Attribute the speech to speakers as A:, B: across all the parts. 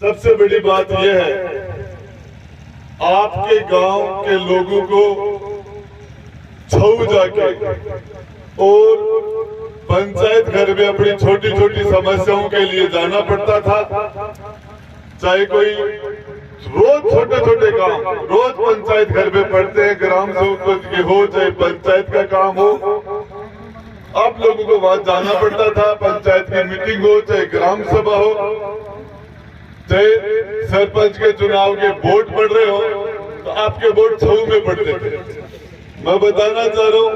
A: सबसे बड़ी बात यह है, आपके गांव के लोगों को छऊ जाके और पंचायत घर में अपनी छोटी छोटी समस्याओं के लिए जाना पड़ता था। चाहे कोई रोज छोटे छोटे काम रोज पंचायत घर में पड़ते हैं, ग्राम सेवक के हो चाहे पंचायत का काम हो, आप लोगों को वहां जाना पड़ता था। पंचायत की मीटिंग हो चाहे ग्राम सभा हो, चाहे सरपंच के चुनाव के वोट पड़ रहे हो, तो आपके वोट छऊ में पड़ते थे। मैं बताना चाह रहा हूं,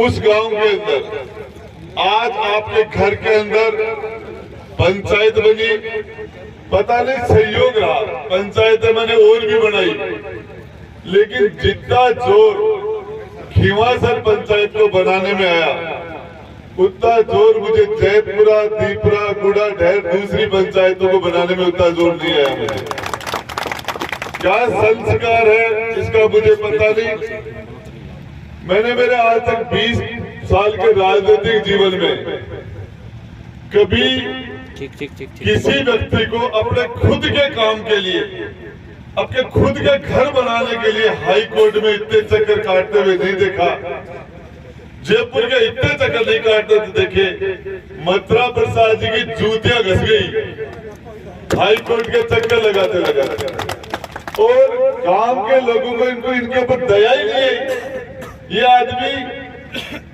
A: उस गांव के अंदर आज आपके घर के अंदर पंचायत बनी, पता नहीं सहयोग रहा, पंचायतें मैंने और भी बनाई, लेकिन जितना जोर खीवासर पंचायत को बनाने में आया, उतना जोर मुझे जैतपुरा, दीपरा, गुड़ा, ढेर दूसरी पंचायतों को बनाने में उतना जोर नहीं आया। मुझे क्या संस्कार है इसका मुझे पता नहीं। मैंने मेरे आज तक 20 साल के राजनीतिक जीवन में कभी किसी व्यक्ति को अपने खुद के काम के लिए, अपने खुद के घर बनाने के लिए हाई कोर्ट में इतने चक्कर काटते हुए नहीं देखा। जयपुर के इतने चक्कर नहीं काटते थे। देखे मथुरा प्रसाद जी की जूतियां घस गई हाई कोर्ट के चक्कर लगाते लगाते, और गांव के लोगों को इनके ऊपर दया ही नहीं है। ये आदमी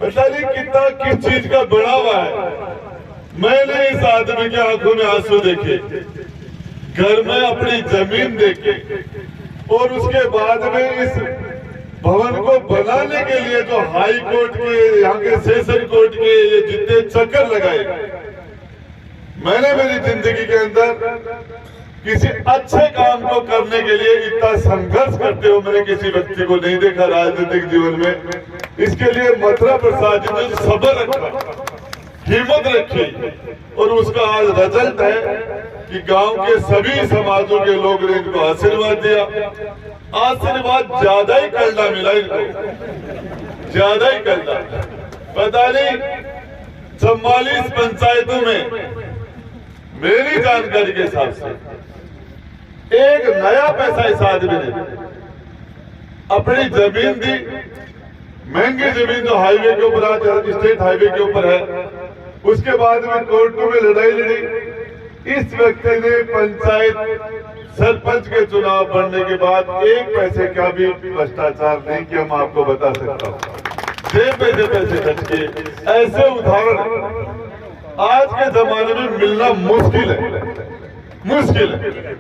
A: पता नहीं कितना किस चीज का बड़ा हुआ है। मैंने इस आदमी के आंखों में आंसू देखे, घर में अपनी जमीन देखे, और उसके बाद में इस भवन को बनाने के लिए जो हाई कोर्ट के, यहाँ के सेशन कोर्ट के ये जितने चक्कर लगाए, मैंने मेरी जिंदगी के अंदर किसी अच्छे काम को करने के लिए इतना संघर्ष करते हुए मैंने किसी व्यक्ति को नहीं देखा राजनीतिक जीवन में। इसके लिए मथुरा प्रसाद जी ने सब्र रखा, हिम्मत रखी, और उसका आज रिजल्ट है कि गांव के सभी समाजों के लोग ने इनको आशीर्वाद दिया। आशीर्वाद ज्यादा ही करना मिला इनको, ज्यादा ही करना। पता नहीं 44 पंचायतों में मेरी जानकारी के हिसाब से एक नया पैसा इस आदमी ने अपनी जमीन दी, महंगी जमीन जो हाईवे के ऊपर आज स्टेट हाईवे के ऊपर है, उसके बाद में कोर्टों में लड़ाई लड़ी। इस व्यक्ति ने पंचायत सरपंच के चुनाव बढ़ने के बाद एक पैसे का भी भ्रष्टाचार नहीं किया। मैं आपको बता सकता हूँ, जेब में पैसे खर्च किए। ऐसे उदाहरण आज के जमाने में मिलना मुश्किल है, मुश्किल है।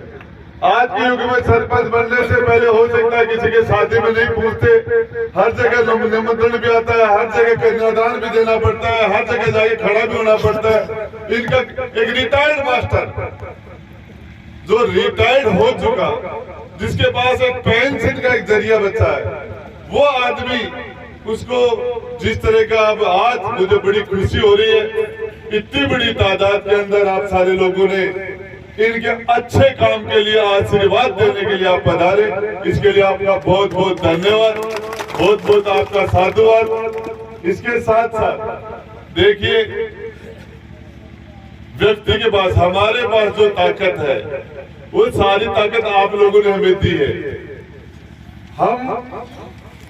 A: आज के युग में सरपंच बनने से पहले हो सकता है किसी के शादी में नहीं पूछते, हर जगह निमंत्रण भी आता है, हर जगह कन्यादान भी देना पड़ता है, हर जगह जाके खड़ा भी होना पड़ता है। इनका एक रिटायर्ड मास्टर जो रिटायर्ड हो चुका, जिसके पास एक पेंशन का एक जरिया बचा है, वो आदमी उसको जिस तरह का अब आज मुझे बड़ी खुशी हो रही है, इतनी बड़ी तादाद के अंदर आप सारे लोगों ने इनके अच्छे काम के लिए आशीर्वाद देने के लिए आप पधारे। इसके लिए आपका बहुत बहुत धन्यवाद, बहुत बहुत आपका साधुवाद। इसके साथ साथ देखिए, व्यक्ति के पास, हमारे पास जो ताकत है, वो सारी ताकत आप लोगों ने हमें दी है। हम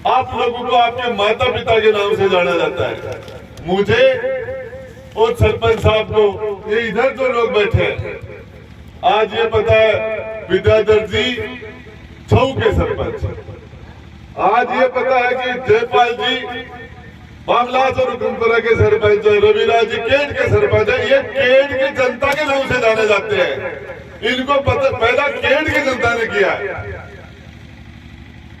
A: आप लोगों को आपके माता पिता के नाम से जाना जाता है। मुझे और सरपंच साहब को, ये इधर जो लोग बैठे हैं, आज ये पता है विद्याधर जी छऊ के सरपंच, आज ये पता है कि जयपाल जी बामलास और हुकुमपुरा के सरपंच, रविराज जी केड के सरपंच है। ये केड की जनता के नाम से जाने जाते हैं। इनको पता पैदा केड की जनता ने किया है।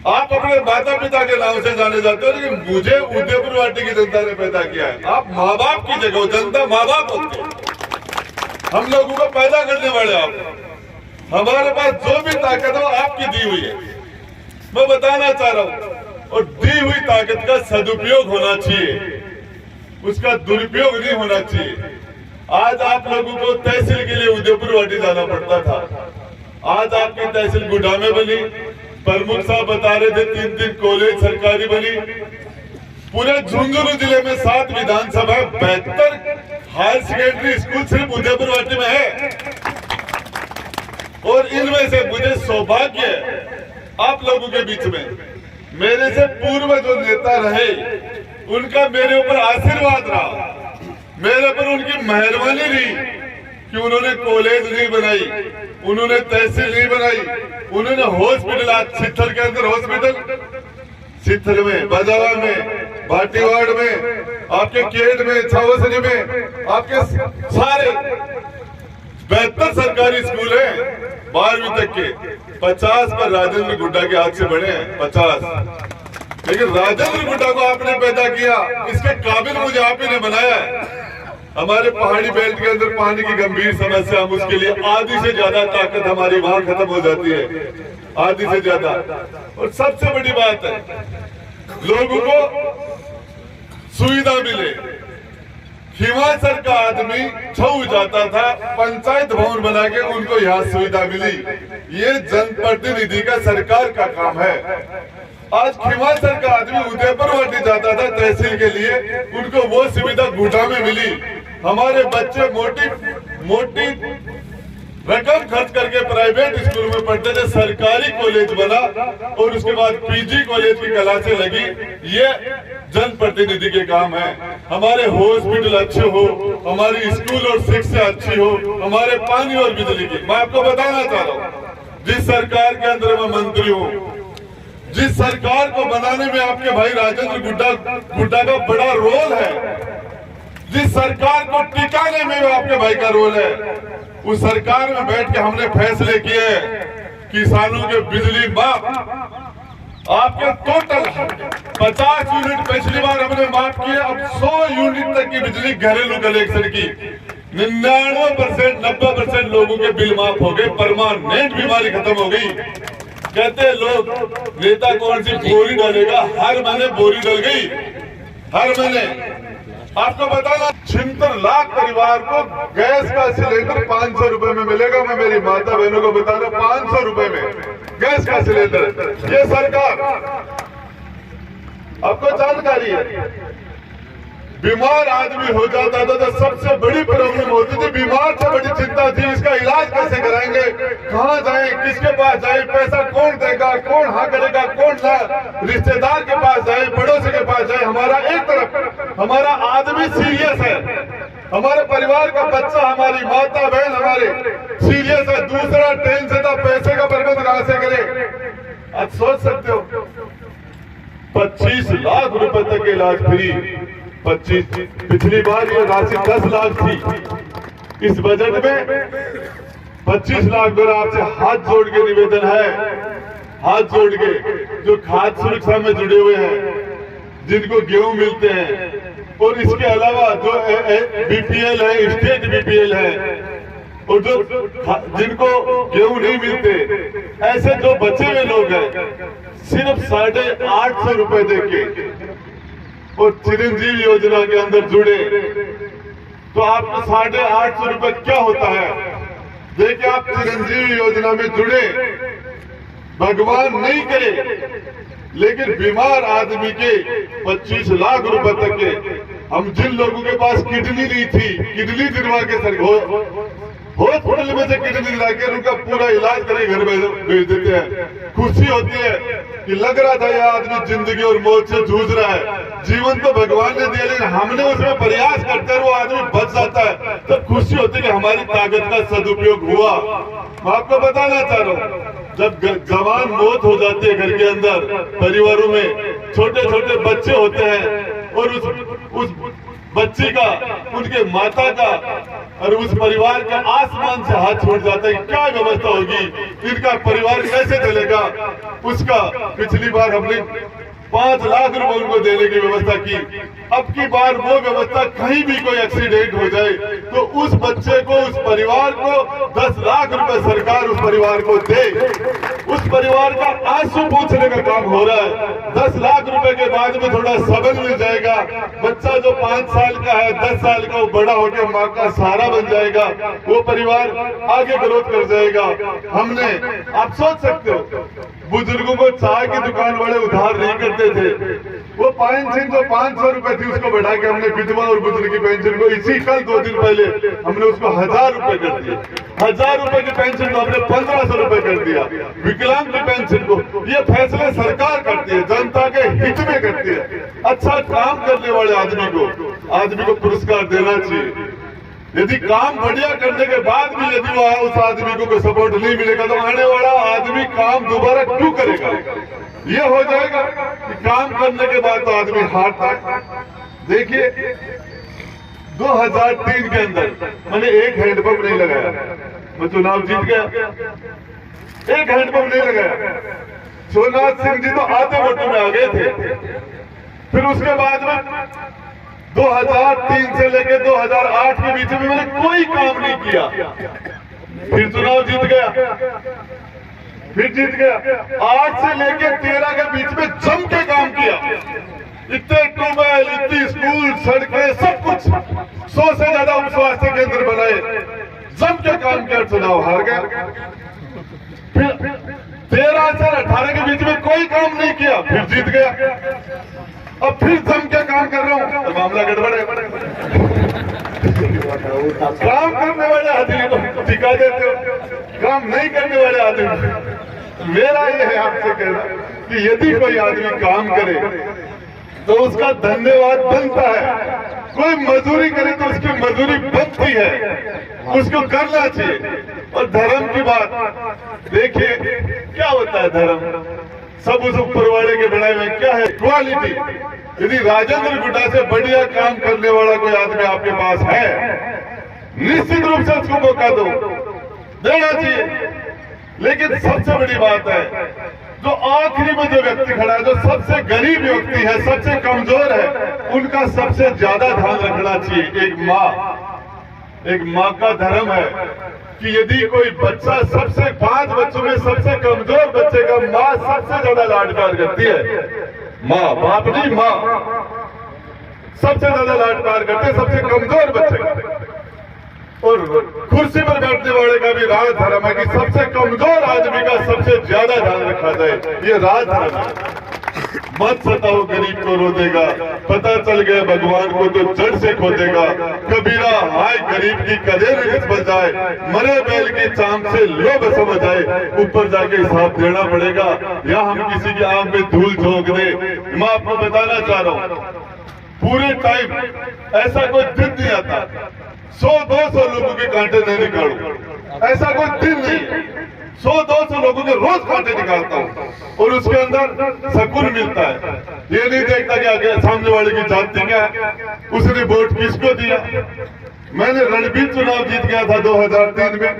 A: आप अपने माता पिता के नाम से जाने जाते हो, लेकिन मुझे उदयपुर वाटी की जनता ने पैदा किया है। आप माँ बाप की जगह, जनता माँ बाप होते हैं, हम लोगों को पैदा करने वाले आप। हमारे पास जो भी ताकत हो आपकी दी हुई है, मैं बताना चाह रहा हूं, और दी हुई ताकत का सदुपयोग होना चाहिए, उसका दुरुपयोग नहीं होना चाहिए। आज आप लोगों को तहसील के लिए उदयपुर वाटी जाना पड़ता था, आज आपकी तहसील गुडा में बनी। प्रमुख साहब बता रहे थे 3 कॉलेज सरकारी बनी। पूरे झुंझुनू जिले में 7 विधानसभा, 72 हायर सेकेंडरी स्कूल सिर्फ उदयपुर वाटी में है। और इनमें से मुझे सौभाग्य है आप लोगों के बीच में मेरे से पूर्व जो नेता रहे उनका मेरे ऊपर आशीर्वाद रहा, मेरे पर उनकी मेहरबानी रही कि उन्होंने कॉलेज नहीं बनाई, उन्होंने तहसील नहीं बनाई, उन्होंने हॉस्पिटल, आज छित्थल के अंदर हॉस्पिटल, छित्थल में, बजावा में, भाटीवाड़ में, आपके केट में, छावसरी में, आपके सारे 72 सरकारी स्कूल हैं 12वीं तक के, 50 पर राजेंद्र गुड्डा के हाथ से बने हैं 50। लेकिन राजेंद्र गुड्डा को आपने पैदा किया, इसके काबिल मुझे आप ही ने बनाया है। हमारे पहाड़ी बेल्ट के अंदर पानी की गंभीर समस्या, हम उसके लिए आधी से ज्यादा ताकत हमारी वहां खत्म हो जाती है, आधी से ज्यादा। और सबसे बड़ी बात है लोगों को सुविधा मिले। हिमाचल का आदमी छू जाता था, पंचायत भवन बना के उनको यहाँ सुविधा मिली। ये जनप्रतिनिधि का, सरकार का काम है। आज हिमाचल का आदमी उदयपुर वाटी जाता था तहसील के लिए, उनको वो सुविधा गुड्डा में मिली। हमारे बच्चे मोटी रकम खर्च करके प्राइवेट स्कूल में पढ़ते थे, सरकारी कॉलेज बना और उसके बाद पीजी कॉलेज की क्लासें लगी। ये जनप्रतिनिधि के काम है। हमारे हॉस्पिटल अच्छे हो, हमारी स्कूल और शिक्षा अच्छी हो, हमारे पानी और बिजली की। मैं आपको बताना चाह रहा हूँ, जिस सरकार के अंदर मैं मंत्री हूँ, जिस सरकार को बनाने में आपके भाई राजेंद्र गुड्डा का बड़ा रोल है, जिस सरकार को टिकाने में आपके भाई का रोल है, उस सरकार में बैठ के हमने फैसले किए किसानों के बिजली माफ, आपके टोटल 50 यूनिट पिछली बार हमने माफ किए, अब 100 यूनिट तक की बिजली घरेलू कनेक्शन की 99%, 90% लोगों के बिल माफ हो गए, परमानेंट बीमारी खत्म हो गई। कहते हैं लोग नेता कौन सी बोरी डालेगा, हर महीने बोरी डल गई, हर महीने। आपको बताना 76 लाख परिवार को गैस का सिलेंडर 500 रुपए में मिलेगा। मैं मेरी माता बहनों को बता रहा, 500 रुपए में गैस का सिलेंडर। ये सरकार, आपको जानकारी है, बीमार आदमी हो जाता था तो सबसे बड़ी प्रॉब्लम होती थी, बीमार से बड़ी चिंता थी, इसका इलाज कैसे कराएंगे, कहाँ जाए, किसके पास जाए, पैसा कौन देगा, कौन हाँ करेगा, कौन ना, रिश्तेदार के पास जाए, पड़ोसी के पास जाए। हमारा एक तरफ हमारा आदमी सीरियस है, हमारे परिवार का बच्चा, हमारी माता बहन हमारे सीरियस है, दूसरा टेंशन था पैसे का प्रबंध कहां से करे। आज सोच सकते हो 25 लाख रुपए तक के इलाज फ्री, 25, पिछली बार ये राशि 10 लाख थी, इस बजट में 25 लाख। मेरा आपसे हाथ जोड़ के निवेदन है, हाथ जोड़ के, जो खाद्य सुरक्षा में जुड़े हुए हैं, जिनको गेहूं मिलते हैं, और इसके अलावा जो बीपीएल है, स्टेट बीपीएल है, और जो जिनको गेहूं नहीं मिलते, ऐसे जो बचे हुए लोग हैं, सिर्फ 850 रुपए देके और चिरंजीवी योजना के अंदर जुड़े तो आपको 850 रुपए क्या होता है। देखिए, आप चिरंजीवी योजना में जुड़े, भगवान नहीं करे, लेकिन बीमार आदमी के 25 लाख रुपए तक के, हम जिन लोगों के पास किडनी नहीं थी, किडनी दिलवा के हॉस्पिटल में से किडनी दिला के उनका पूरा इलाज करके घर भेज देते हैं। खुशी होती है कि लग रहा था यह आदमी जिंदगी और मौत से जूझ रहा है, जीवन तो भगवान ने दिया, लेकिन हमने उसमें प्रयास करते हैं, वो आदमी बच जाता है, तो खुशी होती है कि हमारी ताकत का सदुपयोग हुआ। मैं आपको बताना चाह रहा हूँ, जब जवान मौत हो जाती है घर के अंदर, परिवारों में छोटे छोटे बच्चे होते हैं, और उस बच्ची का, उनके माता का और उस परिवार का आसमान से हाथ छूट जाता है, क्या व्यवस्था होगी, इनका परिवार कैसे चलेगा। उसका पिछली बार हमने 5 लाख रुपए उनको देने की व्यवस्था की। अब की बार वो व्यवस्था, कहीं भी कोई एक्सीडेंट हो जाए तो उस बच्चे को, उस परिवार को 10 लाख रुपए सरकार उस परिवार को दे। उस परिवार का आंसू पूछने का काम हो रहा है। 10 लाख रुपए के बाद में थोड़ा सबल मिल जाएगा, बच्चा जो 5 साल का है, 10 साल का, वो बड़ा होकर माँ का सहारा बन जाएगा, वो परिवार आगे ग्रोथ कर जाएगा। हमने, आप सोच सकते हो, बुजुर्गों को चाय की दुकान वाले उधार नहीं करते थे, वो पेंशन जो 500 रुपए थी उसको बढ़ा के हमने विधवा और बुजुर्ग की पेंशन को इसी कल 2 दिन पहले हमने उसको 1000 रुपए कर दिए। 1000 रुपए की पेंशन को हमने 1500 रुपए कर दिया। विकलांग की पेंशन को, ये फैसले सरकार करती है, जनता के हित में करती है। अच्छा काम करने वाले आदमी को पुरस्कार देना चाहिए। यदि काम बढ़िया करने के बाद भी यदि वो उस आदमी को कोई सपोर्ट नहीं मिलेगा तो आने वाला आदमी काम दोबारा क्यों करेगा? ये हो जाएगा कि काम करने के बाद तो आदमी हारता है। देखिए 2003 के अंदर मैंने एक हैंडपंप नहीं लगाया, मैं चुनाव जीत गया, एक हैंडपंप नहीं लगाया। सोमनाथ सिंह जी तो आधे वोटों में आ गए थे। फिर उसके बाद में 2003 से लेकर 2008 के बीच में मैंने कोई काम नहीं किया। फिर चुनाव जीत गया, फिर जीत गया। 8 से लेकर 13 के बीच में जम के काम किया। इतने ट्यूबवेल, इतनी स्कूल, सड़कें, सब कुछ, 100 से ज्यादा उप स्वास्थ्य केंद्र बनाए, जम के काम किया। चुनाव हार गया। फिर 13 से 18 के बीच में कोई काम नहीं किया, फिर जीत गया। अब फिर जम के काम कर रहा हूं तो मामला गड़बड़ है। काम करने वाले आदमी को टिका देते हो, काम नहीं करने वाले आदमी। मेरा ये है आपसे कहना कि यदि कोई आदमी काम करे तो उसका धन्यवाद बनता है। कोई मजदूरी करे तो उसकी मजदूरी बनती है, उसको करना चाहिए। और धर्म की बात देखिए, क्या होता है धर्म? सब उस ऊपर वाले के बनाए में क्या है? क्वालिटी। यदि राजेंद्र गुड्डा से बढ़िया काम करने वाला कोई आदमी आपके पास है, निश्चित रूप से उसको मौका दो, देना चाहिए। लेकिन सबसे बड़ी बात है, जो आखिरी में जो व्यक्ति खड़ा है, जो सबसे गरीब व्यक्ति है, सबसे कमजोर है, उनका सबसे ज्यादा ध्यान रखना चाहिए। एक माँ का धर्म है कि यदि कोई बच्चा, सबसे 5 बच्चों में सबसे कमजोर बच्चे का माँ सबसे ज्यादा लाड प्यार करती है। माँ, बाप नहीं, माँ सबसे ज्यादा लाड प्यार करती है सबसे कमजोर बच्चे का। और कुर्सी पर बैठने वाले का भी राज धर्म है कि सबसे कमजोर आदमी का सबसे ज्यादा ध्यान रखा जाए। ये राज धर्म है। मत सताओ गरीब को रो देगा, पता चल गया भगवान को तो जड़ से खोदेगा। कबीरा हाय गरीब की कदेर बच जाए, मरे बैल की चाम से लोभ समझ आए। ऊपर जाके हिसाब देना पड़ेगा या हम किसी की आंख में धूल झोंक दे। मैं आपको बताना चाह रहा हूँ, पूरे टाइम ऐसा कोई दिन नहीं आता 100-200 लोगों के कांटे नहीं निकालू, ऐसा कोई दिन नहीं। 100-200 लोगों के रोज कांटे निकालता हूँ और उसके अंदर सुकून मिलता है। ये नहीं देखता कि आगे सामने वाले की जाति क्या है, उसने वोट किसको दिया। मैंने रणबीर चुनाव जीत गया था 2003 में।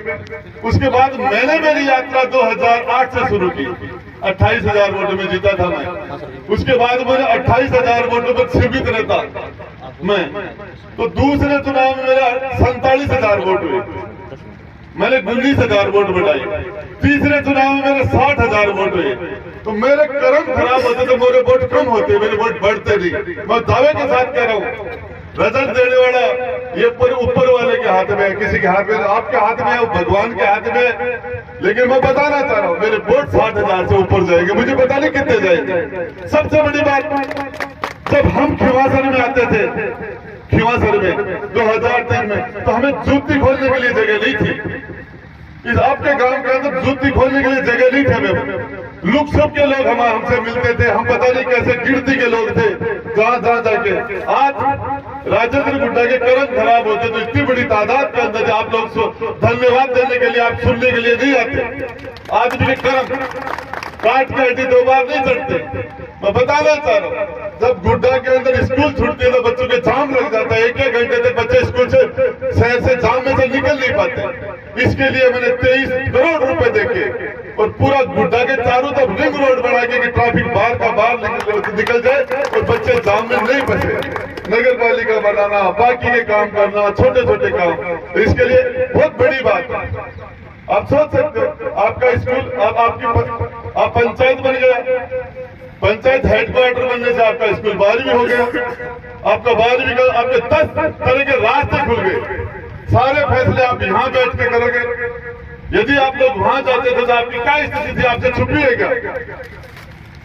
A: उसके बाद मैंने मेरी यात्रा 2008 से शुरू की। 28,000 वोटों में जीता था मैं। उसके बाद मैंने 28,000 वोटों पर सीमित रहता मैं। तो दूसरे चुनाव में मेरा 47,000 वोट हुए, मैंने 19,000 वोट बढ़ाई। तीसरे चुनाव में मेरे 60,000 वोट हुए। तो मेरे कर्म खराब होते तो मेरे वोट कम होते, मेरे वोट बढ़ते नहीं। मैं दावे के साथ कह रहा हूँ, रिजल्ट देने वाला ये ऊपर वाले के हाथ में है, किसी के हाथ में, आपके हाथ में है, भगवान के हाथ में। लेकिन मैं बताना चाह रहा हूँ, मेरे वोट 60,000 से ऊपर जाएंगे, मुझे पता नहीं कितने जाएंगे। सबसे बड़ी बात, जब हम खिवासर में आते थे, खिवासर में 2003 में, तो हमें जूती खोलने के लिए जगह नहीं थी। इस आपके गांव के अंदर जूती खोलने के लिए जगह नहीं थे। हमें लुक सब के लोग हमसे मिलते थे, हम पता नहीं कैसे गिरती के लोग थे जहाँ जाके। आज राजेंद्र गुड्डा के कर्म खराब होते तो इतनी बड़ी तादाद के अंदर आप लोग धन्यवाद देने के लिए, आप सुनने के लिए नहीं आते। आज भी कर्म काट के हड्डी 2 बार नहीं चढ़ते। मैं बताना चाह रहा हूँ, जब गुड्डा के अंदर स्कूल छूटती है तो बच्चों के जाम लग जाता है। 1-1 घंटे तक बच्चे स्कूल से, शहर से, जाम में से निकल नहीं पाते। इसके लिए मैंने 23 करोड़ रुपए देके और पूरा गुड्डा के चारों तरफ रिंग रोड बना के कि ट्रैफिक बाहर का बाहर निकल जाए और बच्चे जाम में नहीं फंसे। नगर पालिका बनाना, बाकी के काम करना, छोटे छोटे काम, तो इसके लिए बहुत बड़ी बात है। आप सोच सकते हो, आपका स्कूल, आप पंचायत बन गया, पंचायत हेडक्वार्टर बनने से आपका स्कूल 12वीं हो गया, आपका 12वीं का आपके 10 तरह के रास्ते खुल गए। सारे फैसले आप यहाँ बैठ के करोगे। यदि आप लोग वहां जाते थे तो आपकी क्या स्थिति थी, आपसे छुपी है क्या?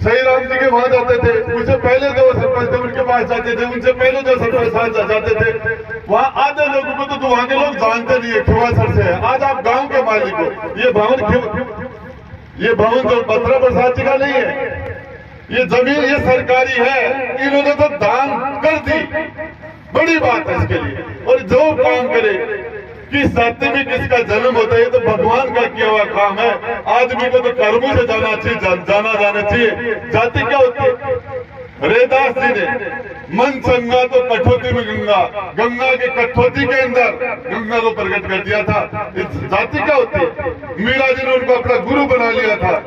A: सही राम जी के वहां जाते थे, उससे पहले जो सरपंच थे उनके पास जाते थे, उनसे पहले जो सरपंच जाते थे, वहाँ आधे लोगों को तो वहां के लोग जानते नहीं है, खिवासर से है। आज आप गांव के मालिक हो, ये भवन जो बत्रा प्रसाद जी का नहीं है, ये जमीन ये सरकारी है, इन्होंने तो दान कर दी, बड़ी बात है इसके लिए। और जो काम करे किस जाति में किसका जन्म होता है, ये तो भगवान का किया हुआ काम है। आदमी को तो कर्मों से जाना जाना चाहिए। जाति क्या होती है? रेदास जी ने मन चंगा तो कठौती में गंगा, गंगा के कठौती के अंदर गंगा को प्रकट कर दिया था। जाति क्या होती है? मीरा जी ने उनको अपना गुरु बना लिया था।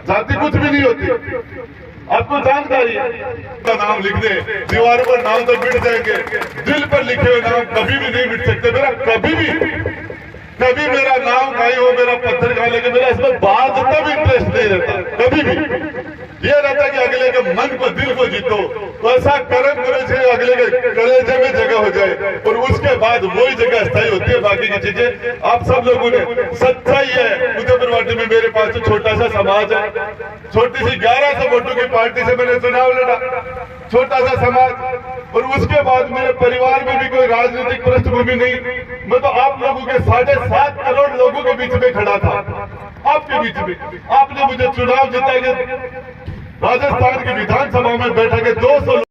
A: जाति कुछ भी नहीं होती, आपको जानकारी है। का नाम लिख दे दीवारों पर, नाम तो मिट जाएंगे, दिल पर लिखे हुए नाम कभी भी नहीं मिट सकते। मेरा कभी मेरा नाम कहीं हो, मेरा पत्थर खा लेके मेरा इसमें बात जितना भी इंटरेस्ट नहीं रहता, कभी भी ये रहता कि अगले के मन को, दिल को जीतो, तो ऐसा कर्म करे चाहिए अगले के कलेजे में जगह हो जाए, और उसके बाद वही जगह स्थायी होती है। बाकी की चीजें आप सब लोगों ने, सच्चाई है उदयपुर वार्ड में मेरे पास तो छोटा सा समाज है, छोटी सी 1100 वोटों की पार्टी से मैंने चुनाव लड़ा, छोटा सा समाज। और उसके बाद मेरे परिवार में भी कोई राजनीतिक पृष्ठभूमि नहीं, मैं तो आप लोगों के 7.5 करोड़ लोगों के बीच में खड़ा था, आपके बीच में। आपने मुझे चुनाव जिता के राजस्थान की विधानसभा में बैठा के 200